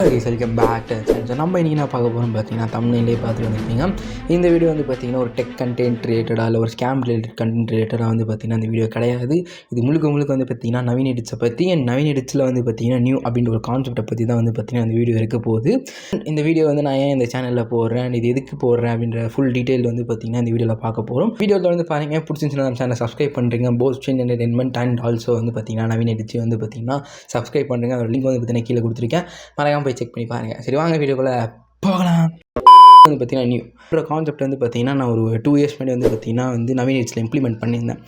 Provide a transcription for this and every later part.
Welcome back to channel. நம்ம இன்றைக்கி நான் பார்க்க போகிறோம் பார்த்தீங்கன்னா தமிழ்லேயே பார்த்துட்டு வந்துருப்பீங்க. இந்த வீடியோ வந்து பார்த்திங்கன்னா ஒரு டெக் கண்டென்ட் ரிலேட்டடாக இல்லை ஒரு ஸ்கேம் ரிலேட்டட் கண்டென்ட் ரிலேட்டடாக வந்து பார்த்திங்கன்னா இந்த வீடியோ கிடையாது. இது முழுக்க வந்து பார்த்திங்கன்னா நவீன் எடிட்ஸை பற்றி நவீன் எடிட்ஸில் வந்து பார்த்திங்கன்னா நியூ அப்படின்ற ஒரு கான்செப்டை பற்றி தான் வந்து பார்த்திங்கன்னா இந்த வீடியோ இருக்க போகுது. இந்த வீடியோ வந்து நான் ஏன் இந்த சேனலில் போடுறேன், இது எதுக்கு போடுறேன் அப்படின்ற ஃபுல் டீட்டெயில் வந்து பார்த்திங்கன்னா இந்த வீடியோவில் பார்க்க போகிறோம். வீடியோவில் வந்து பாருங்கள், பிடிச்சிருந்துச்சுன்னா நம்ம சேனலை சப்ஸ்கிரைப் பண்ணுறீங்க. போஸ்ட் என்டர்டைன்மெண்ட் அண்ட் ஆல்சோ வந்து பார்த்திங்கன்னா நவீன் எடிட்ஸை வந்து பார்த்திங்கன்னா சப்ஸ்கிரைப் பண்ணுறேங்க. அதோட லிங்க் வந்து பார்த்திங்கன்னா கீழே கொடுத்துருக்கேன், மறக்காமல் போய் செக் பண்ணி பாருங்கள். சரி, வாங்க வீடியோக்குள்ளே போகலாம். வந்து பார்த்திங்கன்னா நியூ கான்செப்ட் வந்து பார்த்திங்கன்னா நான் ஒரு 2 இயர்ஸ் முன்னாடி வந்து பார்த்திங்கன்னா வந்து நவீன் எடிட்ஸில் இம்ப்ளிமெண்ட் பண்ணியிருந்தேன்.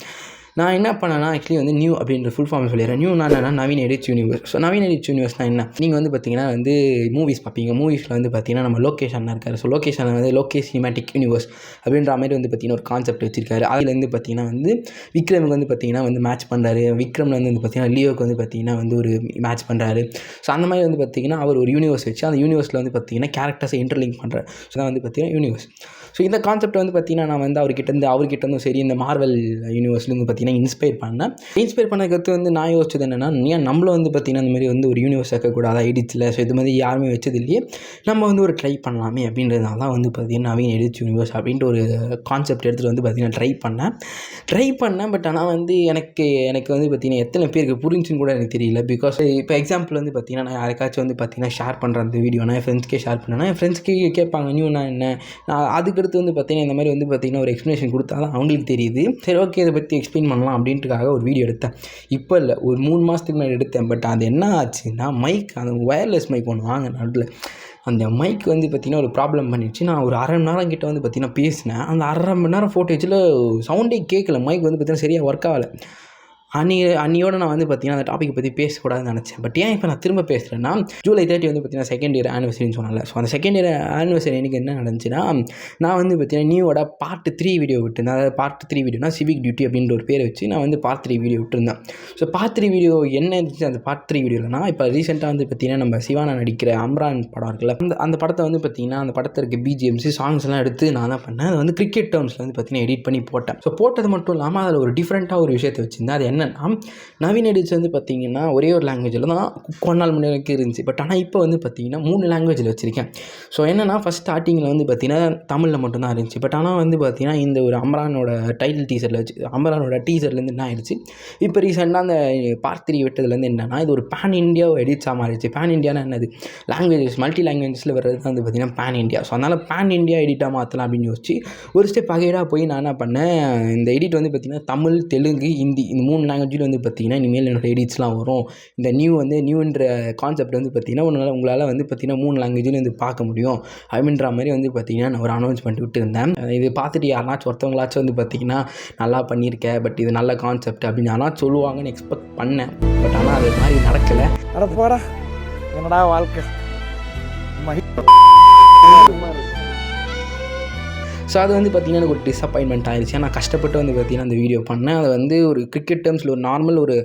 நான் என்ன பண்ணேன்னா ஆக்சுவலி வந்து நியூ அப்படின்ற ஃபுல் ஃபார்ம் சொல்லிடுறேன். நியூ நான் என்னன்னா Naveen edits universe. So Naveen edits யூனிவர்ஸ்னால் என்ன? நீங்கள் வந்து பார்த்திங்கன்னா வந்து மூவிஸ் பார்ப்பீங்க. மூவிஸில் வந்து பார்த்திங்கன்னா நம்ம லொக்கேஷன் இருக்கார். ஸோ லொக்கேஷனில் வந்து லோகேஷ் சினிமேட்டிக் யூனிவர்ஸ் அப்படின்ற மாதிரி வந்து பார்த்திங்கன்னா ஒரு கான்செப்ட் வச்சிருக்காரு. அதுலேருந்து பார்த்திங்கன்னா வந்து விக்ரமுக்கு வந்து பார்த்திங்கன்னா வந்து மேட்ச் பண்ணுறாரு. விக்ரமில் வந்து பார்த்திங்கன்னா லியோக்கு வந்து பார்த்திங்கன்னா வந்து ஒரு மேட்ச் பண்ணுறாரு. ஸோ அந்த மாதிரி வந்து பார்த்திங்கன்னா அவர் ஒரு யூனிவர்ஸ் வச்சு அந்த யூனிவர்ஸில் வந்து பார்த்திங்கன்னா கேரக்டர்ஸை இன்டர்லிங்க் பண்ணுறாரு. ஸோ தான் வந்து பார்த்திங்கன்னா யூனிவர்ஸ். ஸோ இந்த கான்செப்ட் வந்து பார்த்திங்கன்னா நான் வந்து அவர்கிட்டருந்தும் சரி இந்த மார்வல் யூனிவர்ஸ்லேருந்து பார்த்திங்கன்னா இன்ஸ்பயர் பண்ணதுக்கு வந்து நான் யோசிச்சது என்னென்னா, ஏன் நம்மளும் வந்து பார்த்திங்கன்னா இந்த மாதிரி வந்து ஒரு யூனிவர்ஸ் வைக்கக்கூடாது எடிட்ஸில். ஸோ இது மாதிரி யாருமே வச்சது இல்லையே, நம்ம வந்து ஒரு ட்ரை பண்ணலாமே அப்படின்றதுனால தான் வந்து பார்த்திங்கன்னா நவீன் எடிட்ஸ் யூனிவர்ஸ் அப்படின்ட்டு ஒரு கான்செப்ட் எடுத்துகிட்டு வந்து பார்த்திங்கன்னா ட்ரை பண்ணேன். பட் ஆனால் வந்து எனக்கு வந்து பார்த்திங்கன்னா எத்தனை பேருக்கு புரிஞ்சுன்னு கூட எனக்கு தெரியல. பிகாஸ் இப்போ எக்ஸாம்பிள் வந்து பார்த்திங்கன்னா நான் யாருக்காச்சும் வந்து பார்த்திங்கன்னா ஷேர் பண்ணுற அந்த வீடியோ நான் என் ஃப்ரெண்ட்ஸ்க்கே ஷேர் பண்ணேன்னா என் ஃப்ரெண்ட்ஸ்க்கு கேட்பாங்க நியூனா என்ன. நான் அதுக்கடுத்து வந்து பார்த்திங்கன்னா இந்த மாதிரி வந்து பார்த்திங்கன்னா ஒரு எக்ஸ்ப்ளனேஷன் கொடுத்தா தான் அவங்களுக்கு தெரியுது. சரி, ஓகே, இதை பற்றி எக்ஸ்பிளைன் பண்ணலாம் அப்படின்ட்டுக்காக ஒரு வீடியோ எடுத்தேன். இப்போ இல்லை, ஒரு 3 மாதத்துக்கு முன்னாடி எடுத்தேன். பட் அது என்ன ஆச்சுன்னா மைக், அந்த ஒயர்லெஸ் மைக் ஒன்று வாங்க நடுவில் அந்த மைக் வந்து பார்த்திங்கன்னா ஒரு ப்ராப்ளம் பண்ணிடுச்சு. நான் ஒரு 1/2 மணி நேரம் கிட்ட வந்து பார்த்திங்கன்னா பேசினேன். அந்த 1/2 மணி நேரம் ஃபோட்டேஜில் சவுண்டே கேட்கல. மைக் வந்து பார்த்திங்கன்னா சரியாக ஒர்க் ஆகலை. அன்னியோட நான் வந்து பார்த்திங்கன்னா அந்த டாப்பிக்கை பற்றி பேசக்கூடாதுன்னு நினச்சேன். பட் ஏன் இப்போ நான் திரும்ப பேசுகிறேன்னா, ஜூலை 30 வந்து பார்த்திங்கன்னா செகண்ட் இயர் ஆனிவர்சரின்னு சொன்னால. ஸோ அந்த செகண்ட் இயர் ஆனிவர்சரி எனக்கு என்ன நடந்துச்சுன்னா, நான் வந்து பார்த்திங்கன்னா நியூவோட பார்ட் 3 வீடியோ விட்டுருந்தேன். அதாவது பார்ட் 3 வீடியோனா சிவிக் டியூட்டி அப்படின்ற ஒரு பேரை வச்சு நான் வந்து பார்ட் 3 வீடியோ விட்டுருந்தேன். ஸோ பார்ட் 3 வீடியோ என்ன இருந்துச்சு அந்த பார்ட் 3 வீடியோலனா, இப்போ ரீசெண்டாக வந்து பார்த்திங்கன்னா நம்ம சிவானா நடிக்கிற அம்ரான் படம் இருக்குல்ல, அந்த படத்தை வந்து பார்த்திங்கன்னா அந்த படத்திற்கு பிஜிஎம்சி சாங்ஸ்லாம் எடுத்து நான் தான் பண்ணேன். அதை வந்து கிரிக்கெட் டேர்ம்ஸில் வந்து பார்த்திங்கன்னா எடிட் பண்ணி போட்டேன். ஸோ போட்டது மட்டும் இல்லாமல் அதில் ஒரு டிஃப்ரெண்ட்டாக ஒரு விஷயத்தை வச்சுருந்தேன். அது என்னன்னா, நவீன் எடிட்ஸ் வந்து பார்த்திங்கன்னா ஒரே ஒரு லாங்குவேஜில் தான் கொஞ்ச நாள் முன்னாடி இருந்துச்சு. பட் ஆனால் இப்போ வந்து பார்த்திங்கன்னா 3 லாங்குவேஜில் வச்சுருக்கேன். ஸோ என்னென்னா, ஃபஸ்ட் ஸ்டார்டிங்கில் வந்து பார்த்திங்கன்னா தமிழில் மட்டும்தான் இருந்துச்சு. பட் ஆனால் வந்து பார்த்திங்கன்னா இந்த ஒரு அம்ரானோட டைட்டில் டீசரில் வச்சு அம்ரானோட டீசர்லேருந்து என்ன ஆயிடுச்சு, இப்போ ரீசெண்டாக அந்த பார்ட் 3 விட்டதுலேருந்து என்னென்னா இது ஒரு பேன் இண்டியா எடிட்ஸாக மாறிடுச்சு. பேன் இண்டியானா என்னது, லாங்குவேஜஸ் மல்டி லாங்குவேஜஸில் வர்றது தான் வந்து பார்த்திங்கன்னா பேன் இண்டியா. ஸோ அதனால் பேன் இண்டியா எடிட்டாக மாற்றலாம் அப்படின்னு யோசிச்சு ஒரு ஸ்டெப் அகைடாக போய் நான் என்ன பண்ணேன், இந்த எடிட் வந்து பார்த்திங்கன்னா தமிழ், தெலுங்கு, ஹிந்தி இந்த 3 லாங்குவேஜில் வந்து பார்த்திங்கன்னா இனிமேல் என்னோட எடிட்ஸ்லாம் வரும். இந்த நியூன்ற கான்செப்ட் வந்து பார்த்திங்கன்னா உங்களால் வந்து பார்த்திங்கன்னா 3 லாங்குவேஜில் வந்து பார்க்க முடியும் அப்படின்ற மாதிரி வந்து பார்த்திங்கன்னா நான் ஒரு அனௌன்ஸ்மெண்ட் விட்டுருந்தேன். இது பார்த்துட்டு யாருனாச்சும் ஒருத்தவங்களாச்சும் வந்து பார்த்திங்கன்னா நல்லா பண்ணியிருக்கேன், பட் இது நல்ல கான்செப்ட் அப்படின்னு ஆனால் சொல்லுவாங்கன்னு எக்ஸ்பெக்ட் பண்ணேன். பட் ஆனால் அது மாதிரி நடக்கலை. அட போடா, என்னடா வாழ்க்கை. ஸோ அது வந்து பார்த்திங்கன்னா எனக்கு ஒரு டிசப்பாயின்மெண்ட் ஆயிடுச்சு. நான் கஷ்டப்பட்டு வந்து பார்த்திங்கன்னா அந்த வீடியோ பண்ணேன். அதை வந்து ஒரு கிரிக்கெட் டேர்ம்ஸில் ஒரு நார்மல் ஒரு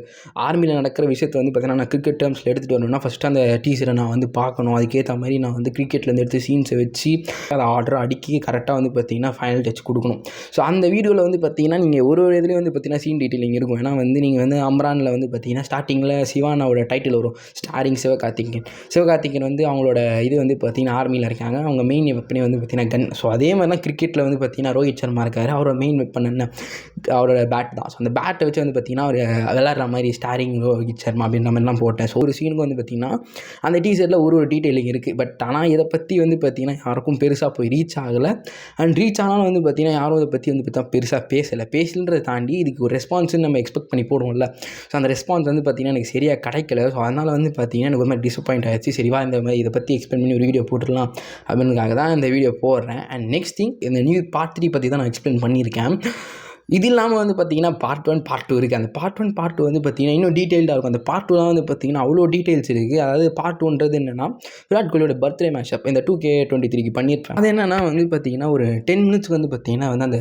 ஆர்மியில் நடக்கிற விஷயத்தை வந்து பார்த்திங்கன்னா நான் கிரிக்கெட் டேர்ம்ஸில் எடுத்துகிட்டு வரணும்னா ஃபஸ்ட்டு அந்த டீசரை நான் வந்து பார்க்கணும். அதுக்கேற்ற மாதிரி நான் வந்து கிரிக்கெட்லேருந்து எடுத்து சீன்ஸை வச்சு அதை ஆர்டர் அடுக்கி கரெக்டாக வந்து பார்த்திங்கன்னா ஃபைனல் டச் கொடுக்கணும். ஸோ அந்த வீடியோவில் வந்து பார்த்திங்கன்னா நீங்கள் ஒரு இதுலேயும் வந்து பார்த்திங்கன்னா சீன் டீட்டெயிலிங் இருக்கும். ஏன்னா வந்து நீங்கள் வந்து அம்ரானில் வந்து பார்த்திங்கன்னா ஸ்டார்டிங்கில் சிவானாவோட டைட்டில் வரும், ஸ்டாரிங் சிவகார்த்திகேயன் வந்து அவங்களோட இது வந்து பார்த்திங்கன்னா ஆர்மியில் இருக்காங்க. அவங்க மெயின் வெப்பனே வந்து பார்த்திங்கன்னா கன். ஸோ அதே மாதிரி தான் கிரிக்கெட்டில் வந்து பார்த்திங்கன்னா ரோஹித் சர்மா இருக்கார், அவரோட மெயின் வெப்பன் என்ன, அவரோட பேட் தான். ஸோ அந்த பேட்டை வச்சு வந்து பார்த்திங்கன்னா அவர் விளாட்ற மாதிரி ஸ்டாரிங் ரோஹித் சர்மா அப்படின்ற மாதிரிலாம் போட்டேன். ஸோ ஒரு சீனுக்கு வந்து பார்த்திங்கன்னா அந்த டீசரில் ஒரு டீட்டெயிலிங் இருக்குது. பட் ஆனால் இதை பற்றி வந்து பார்த்திங்கன்னா யாருக்கும் பெருசாக போய் ரீச் ஆகலை. அண்ட் ரீச் ஆனாலும் வந்து பார்த்திங்கன்னா யாரும் இதை பற்றி வந்து பார்த்தா பெருசாக பேசலன்றதை தாண்டி இதுக்கு ஒரு ரெஸ்பான்ஸ்ன்னு நம்ம எக்ஸ்பெக்ட் பண்ணி போடுவோம்ல. ஸோ அந்த ரெஸ்பான்ஸ் வந்து பார்த்திங்கன்னா எனக்கு சரியாக கிடைக்கல. ஸோ அதனால் வந்து பார்த்திங்கன்னா எனக்கு ஒரு மாதிரி டிசப்பாயிண்ட் ஆகிடுச்சு. சரிவா இந்த மாதிரி இதை பற்றி எக்ஸ்பிளைன் பண்ணி ஒரு வீடியோ போட்டுடலாம் அப்படின்றதுக்காக தான் இந்த வீடியோ போடுறேன். அண்ட் நெக்ஸ்ட் திங், இந்த நியூ பார்ட் 3 பற்றி தான் நான் எக்ஸ்பிளைன் பண்ணியிருக்கேன். இது இல்லாமல் வந்து பார்த்திங்கன்னா பார்ட் 1 பார்ட் 2 இருக்குது. அந்த பார்ட் 1 பார்ட் 2 வந்து பார்த்திங்கன்னா இன்னும் டீட்டெயில்டாக இருக்கும். அந்த பார்ட் 2 வந்து பார்த்திங்கன்னா அவ்வளோ டீட்டெயில்ஸ் இருக்குது. அதாவது பார்ட் 1ன்றது என்னென்னா விராட் கோலியோட பர்த்டே மேட்சப் இந்த 2K23க்கு பண்ணியிருப்பேன். அது என்னென்னா வந்து பார்த்திங்கன்னா ஒரு 10 மினிட்ஸ்க்கு வந்து பார்த்திங்கன்னா வந்து அந்த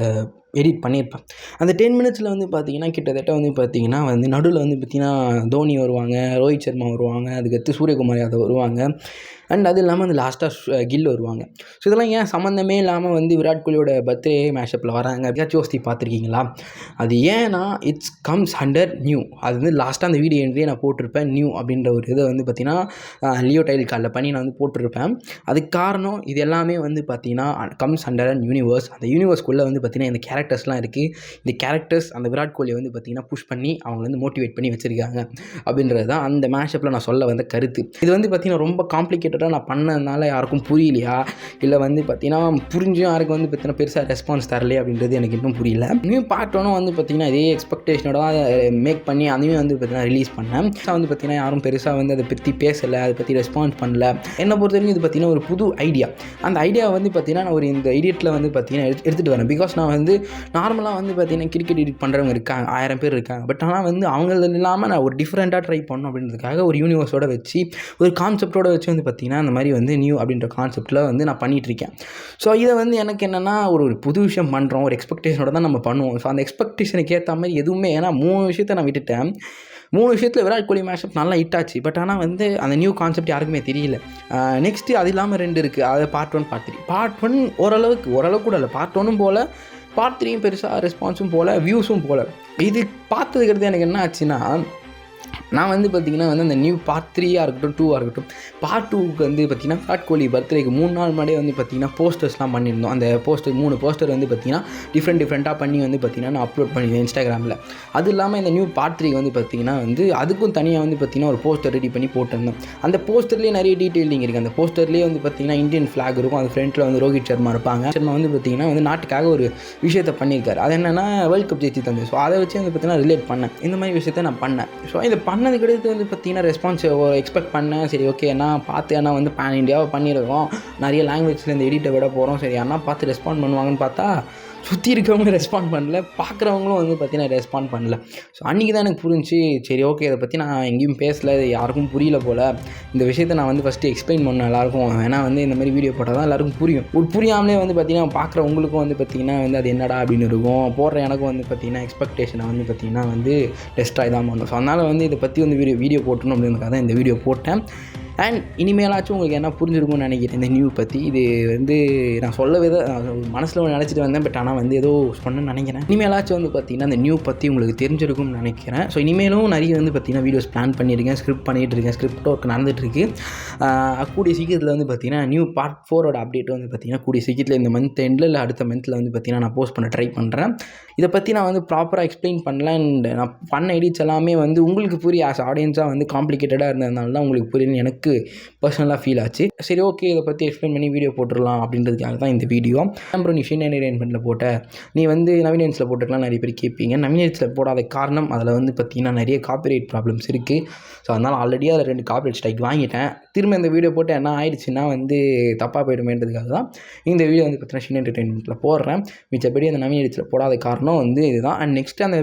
எடிட் பண்ணியிருப்பேன். அந்த 10 மினிட்ஸில் வந்து பார்த்திங்கன்னா கிட்டத்தட்ட வந்து பார்த்திங்கன்னா வந்து நடுவில் வந்து பார்த்திங்கன்னா தோனி வருவாங்க, ரோஹித் சர்மா வருவாங்க, அதுக்கடுத்து சூரியகுமார் யாதவ் வருவாங்க, அண்ட் அது இல்லாமல் அந்த லாஸ்ட்டாக கில் வருவாங்க. ஸோ இதெல்லாம் ஏன் சம்மந்தமே இல்லாமல் வந்து விராட் கோலியோட பர்த்டே மேஷப்பில் வராங்க யோசித்து பார்த்துருக்கீங்களா? அது ஏன்னா இட்ஸ் கம்ஸ் அண்டர் நியூ. அது வந்து லாஸ்ட்டாக அந்த வீடியோ என்ட்ரியே நான் போட்டிருப்பேன், நியூ அப்படின்ற ஒரு இதை வந்து பார்த்திங்கன்னா லியோ டைல் காலில் பண்ணி நான் வந்து போட்டிருப்பேன். அதுக்கு காரணம் இது எல்லாமே வந்து பார்த்திங்கன்னா கம்ஸ் அண்டர் அண்ட் யூனிவர்ஸ். அந்த யூனிவர்ஸ்குள்ளே வந்து பார்த்திங்கன்னா இந்த கேரக்டர்ஸ்லாம் இருக்குது. இந்த கேரக்டர்ஸ் அந்த விராட் கோலியை வந்து பார்த்திங்கன்னா புஷ் பண்ணி அவங்க வந்து மோட்டிவேட் பண்ணி வச்சுருக்காங்க அப்படின்றது தான் அந்த மேஷப்பில் நான் சொல்ல வந்த கருத்து. இது வந்து பார்த்திங்கன்னா ரொம்ப காம்ப்ளிகேட்டடாக நான் பண்ணதுனால யாருக்கும் புரியலையா, இல்லை வந்து பார்த்திங்கன்னா புரிஞ்சும் யாருக்கும் வந்து பார்த்திங்கன்னா பெருசாக ரெஸ்பான்ஸ் தரலையே அப்படின்றது எனக்கு இன்னும் புரியல. இன்னும் பார்ட் ஒன்றும் வந்து பார்த்திங்கன்னா இதே எக்ஸ்பெக்டேஷனோட தான் மேக் பண்ணி அதையும் வந்து பார்த்திங்கன்னா ரிலீஸ் பண்ணேன். வந்து பார்த்திங்கன்னா யாரும் பெருசாக வந்து அதை பற்றி பேசலை, அதை பற்றி ரெஸ்பான்ஸ் பண்ணல. என்னை பொறுத்த வரைக்கும் இது பார்த்திங்கன்னா ஒரு புது ஐடியா. அந்த ஐடியாவை வந்து பார்த்திங்கன்னா நான் ஒரு இந்த எடிட்டில் வந்து பார்த்திங்கன்னா எடுத்துகிட்டு வரேன். பிகாஸ் நான் வந்து நார்மலாக வந்து பார்த்திங்கன்னா கிரிக்கெட் எடிட் பண்ணுறவங்க இருக்காங்க, 1000 பேர் இருக்காங்க. பட் ஆனால் வந்து அவங்க இல்லாமல் நான் ஒரு டிஃப்ரெண்ட்டாக ட்ரை பண்ணணும் அப்படின்றதுக்காக ஒரு யூனிவர்ஸோடு வச்சு ஒரு கான்செப்டோடு வச்சு வந்து பார்த்திங்கன்னா அந்த மாதிரி வந்து நியூ அப்படின்ற கான்செப்ட்டில் வந்து நான் பண்ணிகிட்ருக்கேன். ஸோ இதை வந்து எனக்கு என்னென்னா ஒரு புது விஷயம் பண்ணுறோம், ஒரு எக்ஸ்பெக்டேஷனோட தான் நம்ம பண்ணுவோம். ஸோ அந்த எக்ஸ்பெக்டேஷனுக்கு ஏற்ற மாதிரி எதுவுமே, ஏன்னா 3 விஷயத்தை நான் விட்டுட்டேன். 3 விஷயத்தில் விராட் கோலி மேஷப் நல்லா ஹிட் ஆச்சு. பட் ஆனால் வந்து அந்த நியூ கான்செப்ட் யாருக்குமே தெரியல. நெக்ஸ்ட்டு அது இல்லாமல் 2 இருக்குது. அது பார்ட் 1 பார்ட் 3. பார்ட் 1 ஓரளவுக்கு கூட இல்லை, பார்ட் 1ம் போல் பார்ட் 3யும் பெருசாக ரெஸ்பான்ஸும் போல் வியூஸும் போல். இது பார்த்ததுக்கிறது எனக்கு என்ன ஆச்சுன்னா, நான் வந்து பார்த்திங்கன்னா வந்து அந்த நியூ பார்ட் 3ஆக இருக்கட்டும் 2ஆக இருக்கட்டும், பார்ட் 2க்கு வந்து பார்த்திங்கன்னா விராட் கோலி பர்த்டேக்கு 3 நாள் முன்னாடியே வந்து பார்த்திங்கன்னா போஸ்டர்ஸ்லாம் பண்ணியிருந்தோம். அந்த போஸ்டர் 3 போஸ்டர் வந்து பார்த்திங்கன்னா டிஃப்ரெண்ட்டாக பண்ணி வந்து பார்த்திங்கன்னா நான் அப்லோட் பண்ணியிருந்தேன் இன்ஸ்டாகிராமில். அது இல்லாமல் இந்த நியூ பார்ட் 3 வந்து பார்த்திங்கன்னா வந்து அதுக்கும் தனியாக வந்து பார்த்திங்கன்னா ஒரு போஸ்டர் ரெடி பண்ணி போட்டிருந்தேன். அந்த போஸ்டர்லேயே நிறைய டீட்டெயிலிங் இருக்குது. அந்த போஸ்டர்லேயே வந்து பார்த்திங்கன்னா இந்தியன் ஃப்ளாக் இருக்கும், அது ஃப்ரண்ட்டில் வந்து ரோஹித் சர்மா இருப்பாங்க. சர்மா வந்து பார்த்திங்கன்னா வந்து நாட்டுக்காக ஒரு விஷயத்தை பண்ணியிருக்காரு. அது என்னென்னா வேர்ல்டு கப் ஜெயிச்சு தந்து. ஸோ அதை வச்சு வந்து பார்த்திங்கன்னா ரிலேட் பண்ணேன். இந்த மாதிரி விஷயத்தை நான் பண்ணேன். ஸோ இதை பண்ணதுக்கு அடுத்து வந்து பார்த்திங்கன்னா ரெஸ்பான்ஸ் எக்ஸ்பெக்ட் பண்ணேன். சரி ஓகே, ஏன்னா பார்த்து ஏன்னா வந்து பேன் இண்டியாவை பண்ணியிருக்கோம், நிறைய லாங்குவேஜில் இந்த எடிட்டை விட போகிறோம், சரி அண்ணா பார்த்து ரெஸ்பாண்ட் பண்ணுவாங்கன்னு பார்த்தா சுற்றி இருக்கவங்க ரெஸ்பாண்ட் பண்ணல, பார்க்குறவங்களும் வந்து பார்த்திங்கன்னா ரெஸ்பாண்ட் பண்ணல. ஸோ அன்றைக்கி தான் எனக்கு புரிஞ்சு, சரி ஓகே இதை பற்றி நான் எங்கேயும் பேசலை, யாருக்கும் புரியல போல். இந்த விஷயத்தை நான் வந்து ஃபஸ்ட்டு எக்ஸ்பிளைன் பண்ணேன் எல்லாருக்கும். ஏன்னா வந்து இந்த மாதிரி வீடியோ போட்டால் தான் எல்லாருக்கும் புரியும். புரியாமலே வந்து பார்த்திங்கன்னா பார்க்குறவங்களுக்கும் வந்து பார்த்திங்கன்னா வந்து அது என்னடா அப்படின்னு இருக்கும். போடுற எனக்கும் வந்து பார்த்திங்கன்னா எக்ஸ்பெக்டேஷனை வந்து பார்த்திங்கன்னா வந்து டெஸ்ட்ராய் தான் பண்ணணும். ஸோ அதனால் வந்து இதை பற்றி வந்து வீடியோ போட்டணும் அப்படின்றதுக்காக தான் இந்த வீடியோ போட்டேன். அண்ட் இனிமேலாச்சும் உங்களுக்கு என்ன புரிஞ்சிருக்கும்னு நினைக்கிறேன் இந்த நியூ பற்றி. இது வந்து நான் சொல்லவே தான் மனசில் நினச்சிட்டு வந்தேன், பட் ஆனால் வந்து ஏதோ சொன்னேன்னு நினைக்கிறேன். இனிமேலாச்சும் வந்து பார்த்திங்கன்னா இந்த நியூ பற்றி உங்களுக்கு தெரிஞ்சிருக்கும்னு நினைக்கிறேன். ஸோ இனிமேலும் நிறைய வந்து பார்த்திங்கன்னா வீடியோஸ் பிளான் பண்ணியிருக்கேன், ஸ்கிரிப்ட் பண்ணிகிட்டு இருக்கேன், ஸ்கிரிப்ட் ஒர்க் நடந்துகிட்ருக்கு. கூடிய சீக்கிரத்தில் வந்து பார்த்திங்கன்னா நியூ பார்ட் 4ஓட அப்டேட் வந்து பார்த்திங்கன்னா கூடிய சீக்கிரத்தில் இந்த மந்த் எண்டில் இல்லை அடுத்த மந்தில் வந்து பார்த்திங்கன்னா நான் போஸ்ட் பண்ண ட்ரை பண்ணுறேன். இதை பற்றி நான் வந்து ப்ராப்பராக எக்ஸ்பிளைன் பண்ணல. அண்ட் நான் பண்ண எடிட்ஸ் எல்லாமே வந்து உங்களுக்கு புரிய ஆஸ் ஆடியன்ஸாக வந்து காம்ப்ளிகேட்டடாக இருந்ததுனால தான் உங்களுக்கு புரியலன்னு எனக்கு பர்சனலாக ஃபீல் ஆச்சு. சரி ஓகே, இதை பற்றி எக்ஸ்பிளைன் பண்ணி வீடியோ போட்டுடலாம் அப்படின்றதுக்காக தான் இந்த வீடியோ. அப்புறம் நீ ஷின் என்டர்டெயின்மெண்ட்டில் போட்ட, நீ வந்து நவீனன்ஸில் போட்டுக்கலாம் நிறைய பேர் கேட்பீங்க. நவீனன்ஸில் போடாத காரணம் அதில் வந்து பார்த்திங்கன்னா நிறைய காப்பிரைட் ப்ராப்ளம்ஸ் இருக்குது. ஸோ அதனால் ஆல்ரெடி அதில் 2 காப்பிரைட் ஸ்ட்ரைக் வாங்கிட்டேன். திரும்ப இந்த வீடியோ போட்டு என்ன ஆயிடுச்சுன்னா வந்து தப்பாக போய்டுமேன்றதுக்காக தான் இந்த வீடியோ வந்து பார்த்திங்கன்னா ஷின் என்டர்டெயின்மெண்ட்டில் போடுறேன். மிச்சப்படி அந்த நவீன எடிட்ஸில் போடாத காரணம் வந்து இதுதான். அண்ட் நெக்ஸ்ட்டு அந்த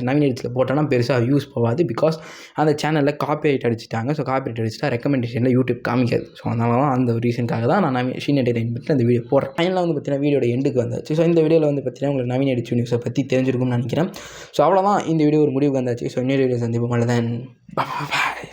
நவீன எடிட்ஸில் போட்டோன்னா பெருசாக வியூஸ் போகாது. பிகாஸ் அந்த சேனலில் காப்பிரைட் அடிச்சிட்டாங்க. ஸோ காப்பிரைட் அடிச்சுட்டா ரெக்கமெண்டேஷனில் யூடியூப் காமிக்காது. ஸோ அதனால தான் அந்த ஒரு ரீசனுக்காக தான் நான் ஷின் என்டர்டெயின்மெண்ட்டில் இந்த வீடியோ போடுறேன். ஃபைனலாக வந்து பார்த்திங்கன்னா வீடியோட எண்டுக்கு வந்தாச்சு. ஸோ இந்த வீடியோவில் வந்து பார்த்திங்கன்னா உங்களுக்கு நவீன எடிட்ஸ் நியூஸை பற்றி தெரிஞ்சிருக்கும்னு நினைக்கிறேன். ஸோ அவ்வளோதான், இந்த வீடியோ ஒரு முடிவுக்கு வந்தாச்சு. ஸோ இன்னொரு வீடியோ சந்திப்போம். தான்